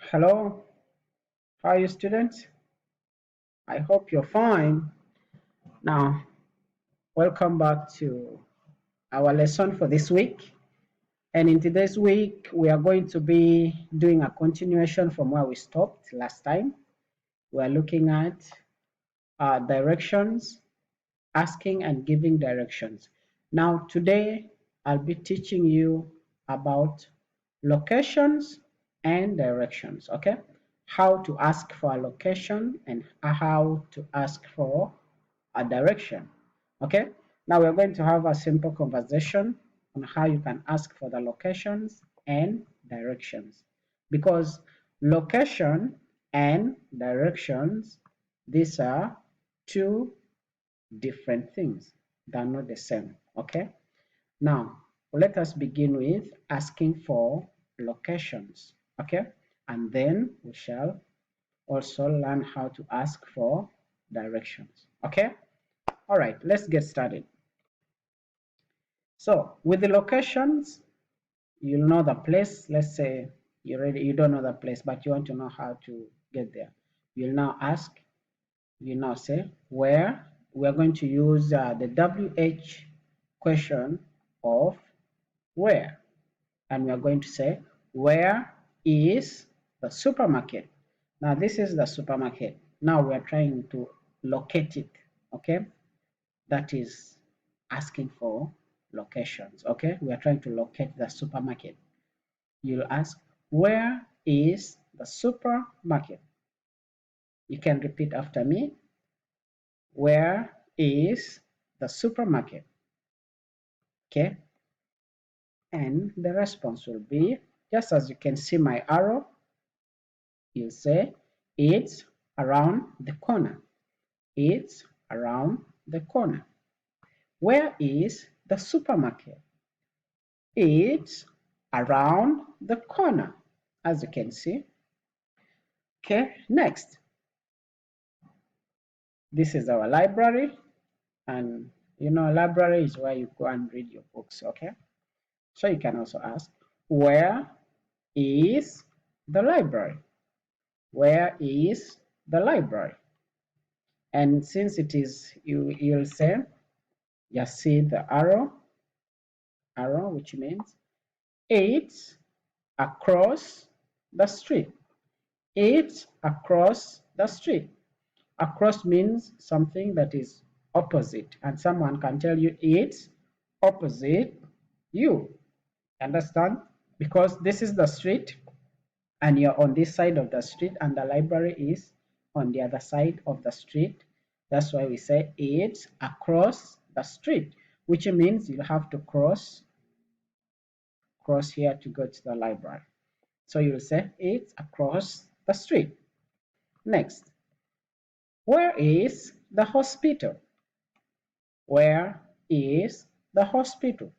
Hello, how are you students? I hope you're fine. Now, welcome back to our lesson for this week. And in today's week, we are going to be doing a continuation from where we stopped last time. We are looking at directions, asking and giving directions. Now, today, I'll be teaching you about locations and directions, okay? How to ask for a location and how to ask for a direction, okay? Now we're going to have a simple conversation on how you can ask for the locations and directions, because location and directions, these are two different things. They're not the same, okay? Now, let us begin with asking for locations, okay? And then we shall also learn how to ask for directions, okay? All right, let's get started. So, with the locations, you'll know the place. Let's say you don't know the place, but you want to know how to get there. You'll now ask, you now say where. We are going to use the WH question of where, and we are going to say where is the supermarket. Now this is the supermarket. Now we are trying to locate it, okay? That is asking for locations, okay? We are trying to locate the supermarket. You'll ask, where is the supermarket? You can repeat after me. Where is the supermarket? Okay? And the response will be, just as you can see my arrow, you say, it's around the corner. It's around the corner. Where is the supermarket? It's around the corner, as you can see. Okay, next. This is our library, and you know, library is where you go and read your books, okay? So you can also ask, where is the library? Where is the library? And since it is, you'll say, just see the arrow, which means it's across the street. It's across the street. Across means something that is opposite, and someone can tell you it's opposite you. Understand? Because this is the street, and you're on this side of the street, and the library is on the other side of the street. That's why we say it's across the street, which means you have to cross here to go to the library. So you'll say it's across the street. Next, where is the hospital? Where is the hospital?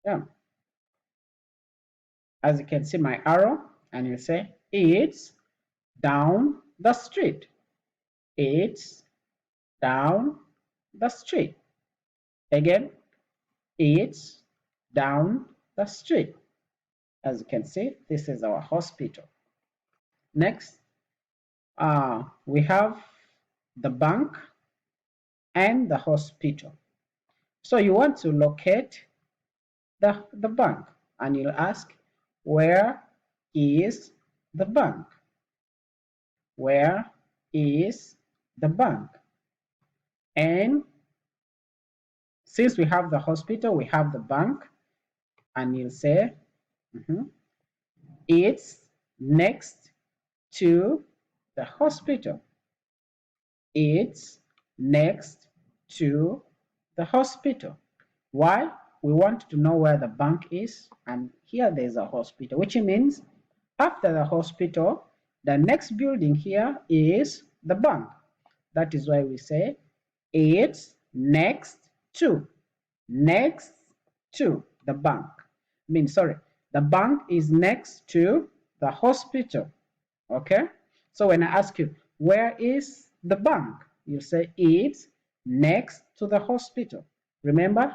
Yeah. As you can see my arrow, and you say it's down the street. It's down the street. Again, it's down the street. As you can see, this is our hospital. Next, we have the bank and the hospital. So you want to locate the bank, and you'll ask, where is the bank? Where is the bank? And since we have the hospital, we have the bank, and you'll say, it's next to the hospital. It's next to the hospital. Why? We want to know where the bank is, and here there's a hospital, which means after the hospital, the next building here is the bank. That is why we say it's next to the bank. The bank is next to the hospital. Okay? So when I ask you, where is the bank? You say it's next to the hospital. Remember?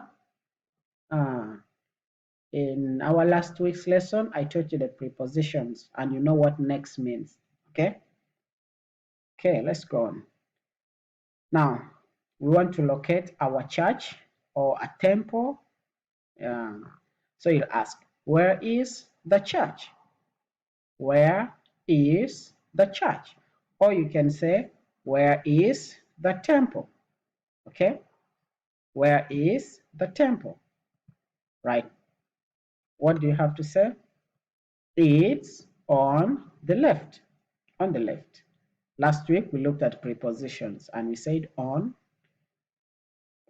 In our last week's lesson, I taught you the prepositions and you know what next means. Okay? Okay, let's go on. Now, we want to locate our church or a temple. So you'll ask, where is the church? Where is the church? Or you can say, where is the temple? Okay? Where is the temple? Right? What do you have to say? It's on the left. On the left. Last week we looked at prepositions and we said on.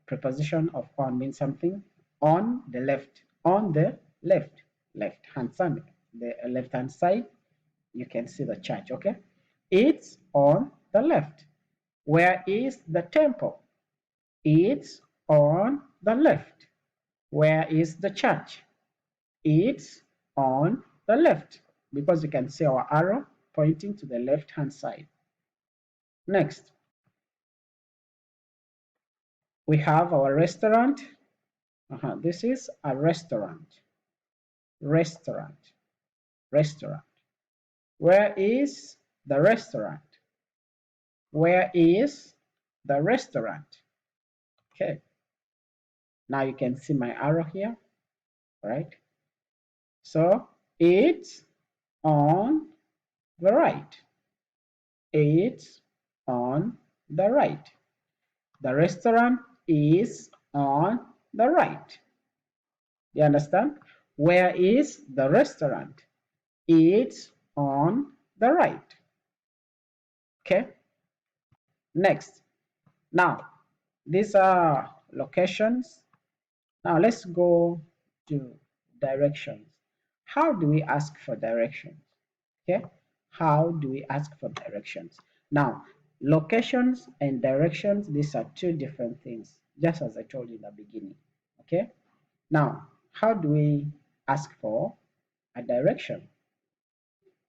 Preposition of on means something on the left. On the left. Left hand side. The left hand side, you can see the church. Okay? It's on the left. Where is the temple? It's on the left. Where is the church? It's on the left, because you can see our arrow pointing to the left hand side. Next, we have our restaurant. This is a restaurant. Restaurant. Restaurant. Where is the restaurant? Where is the restaurant? Okay. Now you can see my arrow here, right? So it's on the right. It's on the right. The restaurant is on the right. You understand? Where is the restaurant? It's on the right. Okay? Next. Now, these are locations. Now, let's go to directions. How do we ask for directions? Okay? How do we ask for directions? Now, locations and directions, these are two different things, just as I told you in the beginning. Okay? Now, how do we ask for a direction?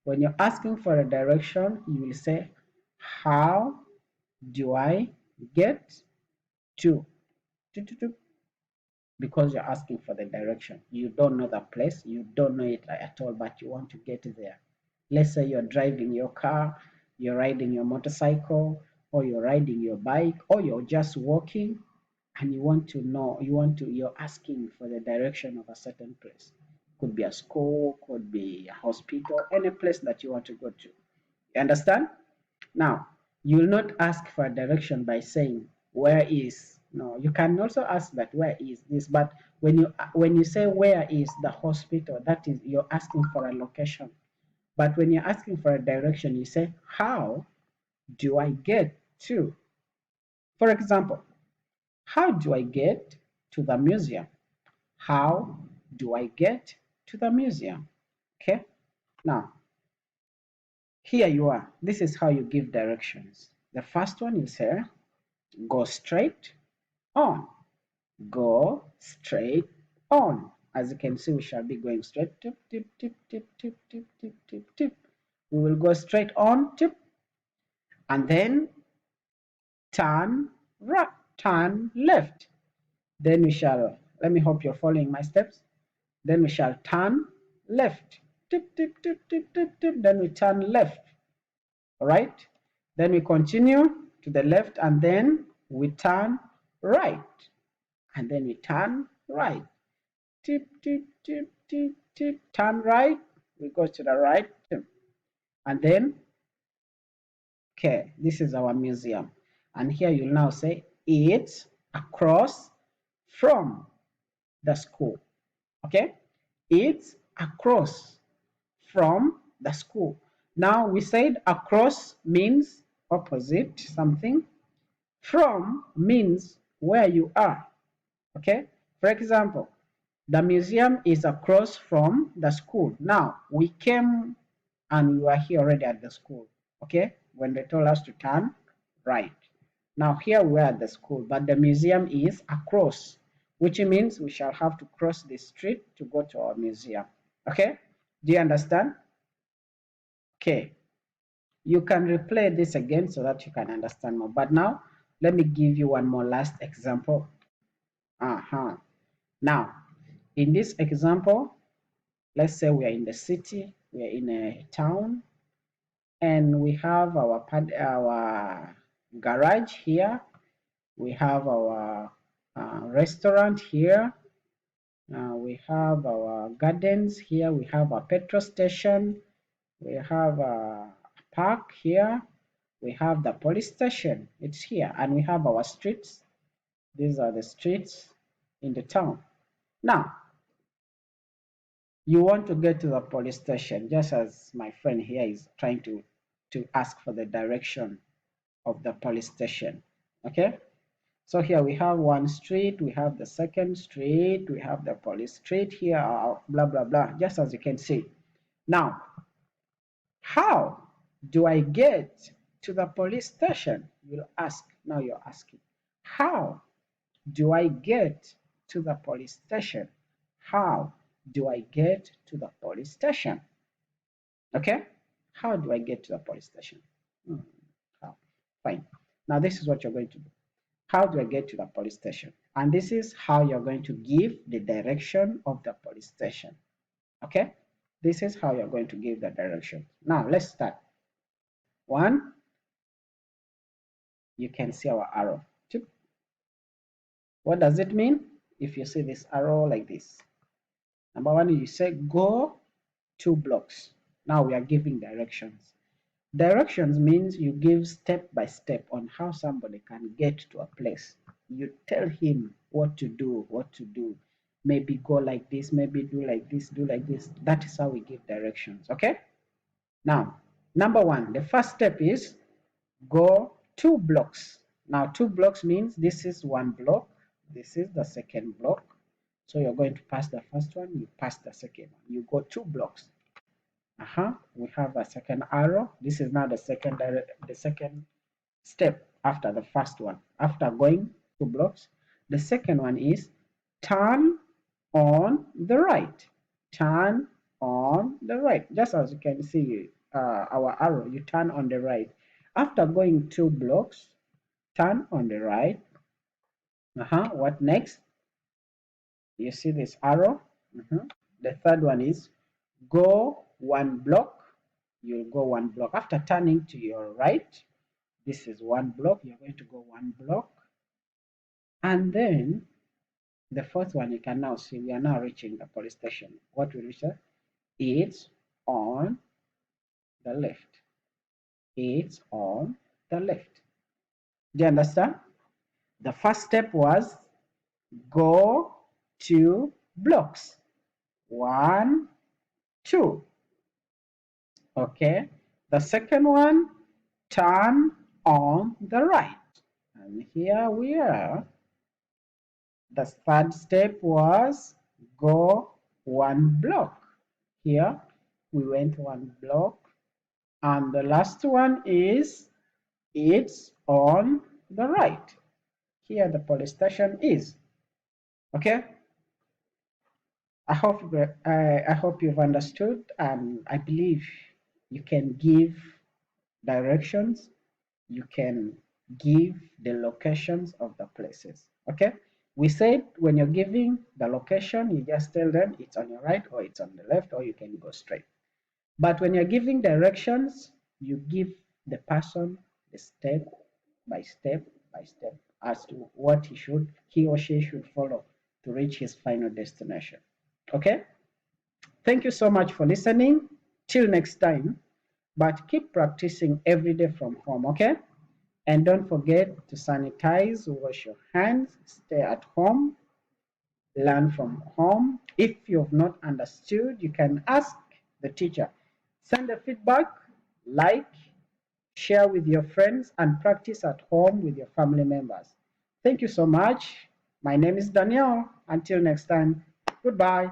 When you're asking for a direction, you will say, how do I get to? Because you're asking for the direction. You don't know the place, you don't know it at all, but you want to get there. Let's say you're driving your car, you're riding your motorcycle, or you're riding your bike, or you're just walking and you want to know, you're asking for the direction of a certain place. Could be a school, could be a hospital, any place that you want to go to. You understand? Now, you will not ask for a direction by saying, where is? No, you can also ask that, where is this? But when you say where is the hospital, that is, you're asking for a location. But when you're asking for a direction, you say, how do I get to? For example, how do I get to the museum? How do I get to the museum? Okay. Now, here you are. This is how you give directions. The first one is here. Go straight on. Go straight on. As you can see, we shall be going straight. Tip, tip, tip, tip, tip, tip, tip, tip, tip. We will go straight on, tip, and then turn right, turn left. Then we shall, let me hope you're following my steps. Then we shall turn left. Tip, tip, tip, tip, tip, tip. Then we turn left. All right. Then we continue to the left and then we turn right. And then we turn right. Tip, tip, tip, tip, tip. Turn right. We go to the right. Tip. And then, okay, this is our museum. And here you'll now say, it's across from the school. Okay? It's across from the school. Now we said across means opposite something. From means where you are. Okay? For example, the museum is across from the school. Now we came and we were here already at the school. Okay? When they told us to turn right. Now here we are at the school, but the museum is across, which means we shall have to cross the street to go to our museum. Okay? Do you understand? Okay. You can replay this again so that you can understand more. But now, let me give you one more last example. Now, In this example, let's say we are in the city, we are in a town, and we have our garage here. We have our restaurant here. We have our gardens here. We have a petrol station. We have a park here. We have the police station. It's here. And we have our streets. These are the streets in the town. Now, you want to get to the police station, just as my friend here is trying to ask for the direction of the police station. Okay? So here we have one street, we have the second street, we have the police street here, blah, blah, blah, just as you can see. Now, how do I get to the police station? You'll ask. Now you're asking, how do I get to the police station? How do I get to the police station? Okay? How do I get to the police station? How? Fine. Now this is what you're going to do. How do I get to the police station? And this is how you're going to give the direction of the police station. Okay? This is how you're going to give the direction. Now let's start. One, you can see our arrow. Two. What does it mean? If you see this arrow like this. Number one, you say go 2 blocks. Now we are giving directions. Directions means you give step by step on how somebody can get to a place. You tell him what to do, Maybe go like this, maybe do like this, do like this. That is how we give directions, okay? Now, number one, the first step is go 2 blocks. Now, 2 blocks means this is 1 block, this is the second block. So you're going to pass the first one, you pass the second one. You go 2 blocks. We have a second arrow. This is now the second step after the first one. After going 2 blocks, the second one is turn on the right. Turn on the right. Just as you can see our arrow, you turn on the right. After going 2 blocks, turn on the right. What next? You see this arrow? The third one is go 1 block. You'll go 1 block. After turning to your right, this is 1 block. You're going to go 1 block. And then the fourth one, you can now see we are now reaching the police station. What will reach? It's on the left. It's on the left. Do you understand? The first step was go 2 blocks. 1, 2. Okay. The second one, turn on the right. And here we are. The third step was go 1 block. Here we went 1 block. And the last one is it's on the right. Here the police station is. Okay? I hope you've understood, and I believe you can give directions, you can give the locations of the places. Okay? We said when you're giving the location, you just tell them it's on your right or it's on the left, or you can go straight. But when you're giving directions, you give the person the step by step by step as to what he or she should follow to reach his final destination. Okay? Thank you so much for listening. Till next time, but keep practicing every day from home, okay? And don't forget to sanitize, wash your hands, stay at home, learn from home. If you've not understood, you can ask the teacher. Send a feedback, like, share with your friends, and practice at home with your family members. Thank you so much. My name is Daniel. Until next time, goodbye.